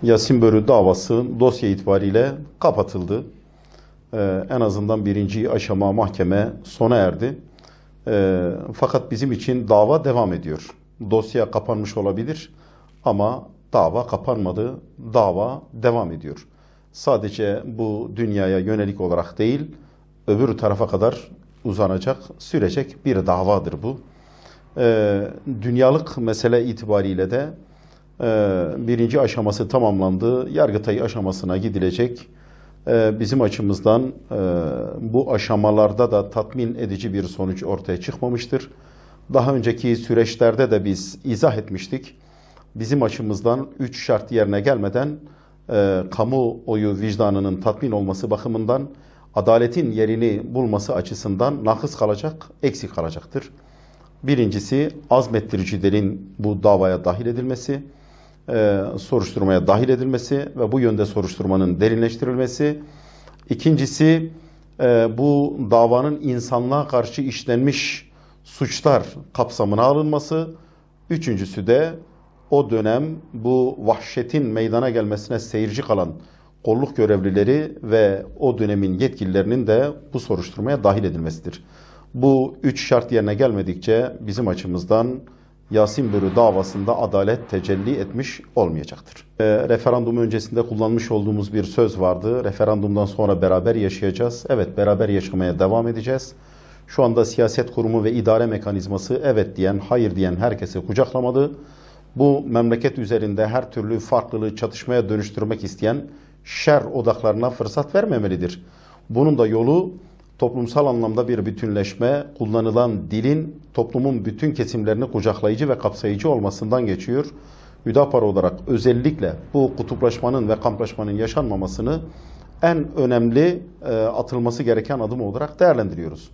Yasin Börü davası dosya itibariyle kapatıldı. En azından birinci aşama mahkeme sona erdi. Fakat bizim için dava devam ediyor. Dosya kapanmış olabilir ama dava kapanmadı. Dava devam ediyor. Sadece bu dünyaya yönelik olarak değil, öbür tarafa kadar uzanacak, sürecek bir davadır bu. Dünyalık mesele itibariyle de birinci aşaması tamamlandı. Yargıtay aşamasına gidilecek. Bizim açımızdan bu aşamalarda da tatmin edici bir sonuç ortaya çıkmamıştır. Daha önceki süreçlerde de biz izah etmiştik. Bizim açımızdan 3 şart yerine gelmeden kamuoyu vicdanının tatmin olması bakımından adaletin yerini bulması açısından nakıs kalacak, eksik kalacaktır. Birincisi azmettiricilerin bu davaya dahil edilmesi, soruşturmaya dahil edilmesi ve bu yönde soruşturmanın derinleştirilmesi. İkincisi bu davanın insanlığa karşı işlenmiş suçlar kapsamına alınması. Üçüncüsü de o dönem bu vahşetin meydana gelmesine seyirci kalan kolluk görevlileri ve o dönemin yetkililerinin de bu soruşturmaya dahil edilmesidir. Bu üç şart yerine gelmedikçe bizim açımızdan Yasin Börü davasında adalet tecelli etmiş olmayacaktır. Referandum öncesinde kullanmış olduğumuz bir söz vardı. Referandumdan sonra beraber yaşayacağız. Evet, beraber yaşamaya devam edeceğiz. Şu anda siyaset kurumu ve idare mekanizması evet diyen, hayır diyen herkesi kucaklamadı. Bu memleket üzerinde her türlü farklılığı çatışmaya dönüştürmek isteyen şer odaklarına fırsat vermemelidir. Bunun da yolu toplumsal anlamda bir bütünleşme, kullanılan dilin toplumun bütün kesimlerini kucaklayıcı ve kapsayıcı olmasından geçiyor. Hüdapar olarak özellikle bu kutuplaşmanın ve kamplaşmanın yaşanmamasını en önemli atılması gereken adım olarak değerlendiriyoruz.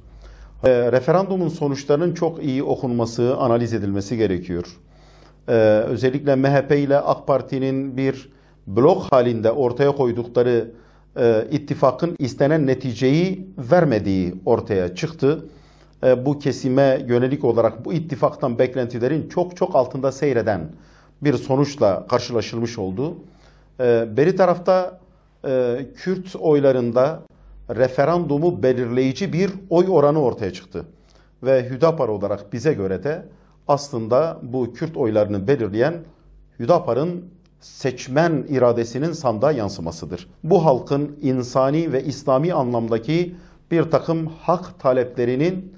Referandumun sonuçlarının çok iyi okunması, analiz edilmesi gerekiyor. Özellikle MHP ile AK Parti'nin bir blok halinde ortaya koydukları ittifakın istenen neticeyi vermediği ortaya çıktı. Bu kesime yönelik olarak bu ittifaktan beklentilerin çok çok altında seyreden bir sonuçla karşılaşılmış oldu. Beri tarafta Kürt oylarında referandumu belirleyici bir oy oranı ortaya çıktı. Ve Hüdapar olarak bize göre de aslında bu Kürt oylarını belirleyen Hüdapar'ın seçmen iradesinin sandığa yansımasıdır. Bu halkın insani ve İslami anlamdaki bir takım hak taleplerinin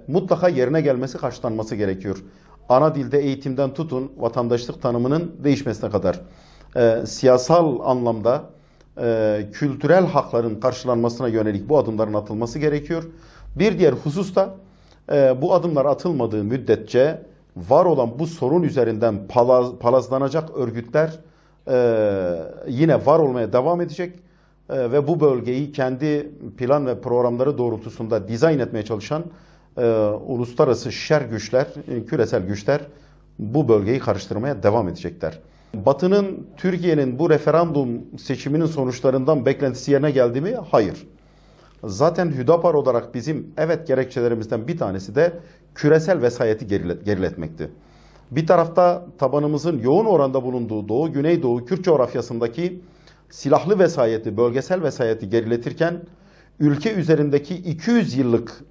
mutlaka yerine gelmesi, karşılanması gerekiyor. Ana dilde eğitimden tutun, vatandaşlık tanımının değişmesine kadar siyasal anlamda kültürel hakların karşılanmasına yönelik bu adımların atılması gerekiyor. Bir diğer husus da bu adımlar atılmadığı müddetçe var olan bu sorun üzerinden palazlanacak örgütler yine var olmaya devam edecek ve bu bölgeyi kendi plan ve programları doğrultusunda dizayn etmeye çalışan uluslararası şer güçler, küresel güçler bu bölgeyi karıştırmaya devam edecekler. Batı'nın Türkiye'nin bu referandum seçiminin sonuçlarından beklentisi yerine geldi mi? Hayır. Zaten Hüdapar olarak bizim evet gerekçelerimizden bir tanesi de küresel vesayeti geriletmekti. Bir tarafta tabanımızın yoğun oranda bulunduğu Doğu, Güneydoğu, Kürt coğrafyasındaki silahlı vesayeti, bölgesel vesayeti geriletirken ülke üzerindeki 200 yıllık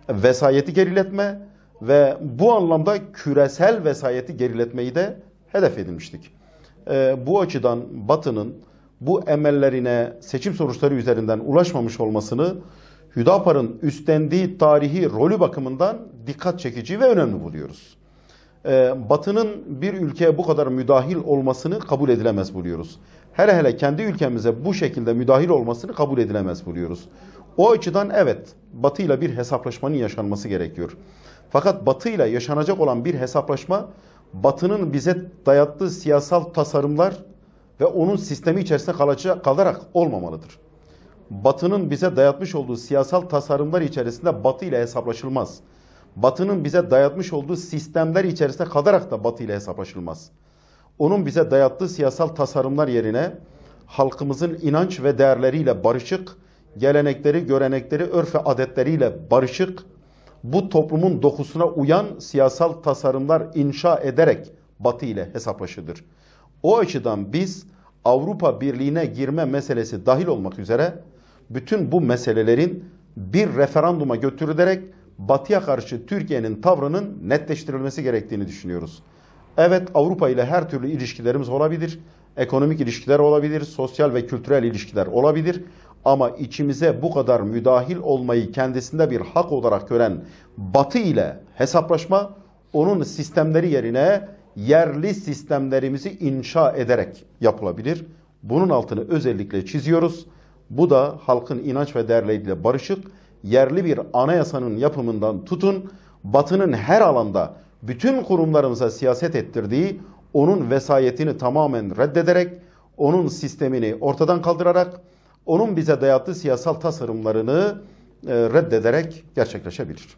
vesayeti geriletme ve bu anlamda küresel vesayeti geriletmeyi de hedef edinmiştik. Bu açıdan Batı'nın bu emellerine seçim sonuçları üzerinden ulaşmamış olmasını Hüdapar'ın üstlendiği tarihi rolü bakımından dikkat çekici ve önemli buluyoruz. Batı'nın bir ülkeye bu kadar müdahil olmasını kabul edilemez buluyoruz. Hele hele kendi ülkemize bu şekilde müdahil olmasını kabul edilemez buluyoruz. O açıdan evet, Batı ile bir hesaplaşmanın yaşanması gerekiyor. Fakat Batı ile yaşanacak olan bir hesaplaşma, Batı'nın bize dayattığı siyasal tasarımlar ve onun sistemi içerisinde kalarak olmamalıdır. Batı'nın bize dayatmış olduğu siyasal tasarımlar içerisinde Batı ile hesaplaşılmaz. Batı'nın bize dayatmış olduğu sistemler içerisinde kalarak da Batı ile hesaplaşılmaz. Onun bize dayattığı siyasal tasarımlar yerine halkımızın inanç ve değerleriyle barışık, gelenekleri, görenekleri, örf ve adetleriyle barışık, bu toplumun dokusuna uyan siyasal tasarımlar inşa ederek Batı ile hesaplaşılır. O açıdan biz Avrupa Birliği'ne girme meselesi dahil olmak üzere bütün bu meselelerin bir referanduma götürülerek Batı'ya karşı Türkiye'nin tavrının netleştirilmesi gerektiğini düşünüyoruz. Evet, Avrupa ile her türlü ilişkilerimiz olabilir. Ekonomik ilişkiler olabilir, sosyal ve kültürel ilişkiler olabilir. Ama içimize bu kadar müdahil olmayı kendisinde bir hak olarak gören Batı ile hesaplaşma, onun sistemleri yerine yerli sistemlerimizi inşa ederek yapılabilir. Bunun altını özellikle çiziyoruz. Bu da halkın inanç ve değerleriyle barışık, yerli bir anayasanın yapımından tutun, Batı'nın her alanda bütün kurumlarımıza siyaset ettirdiği, onun vesayetini tamamen reddederek, onun sistemini ortadan kaldırarak, onun bize dayattığı siyasal tasarımlarını reddederek gerçekleşebilir.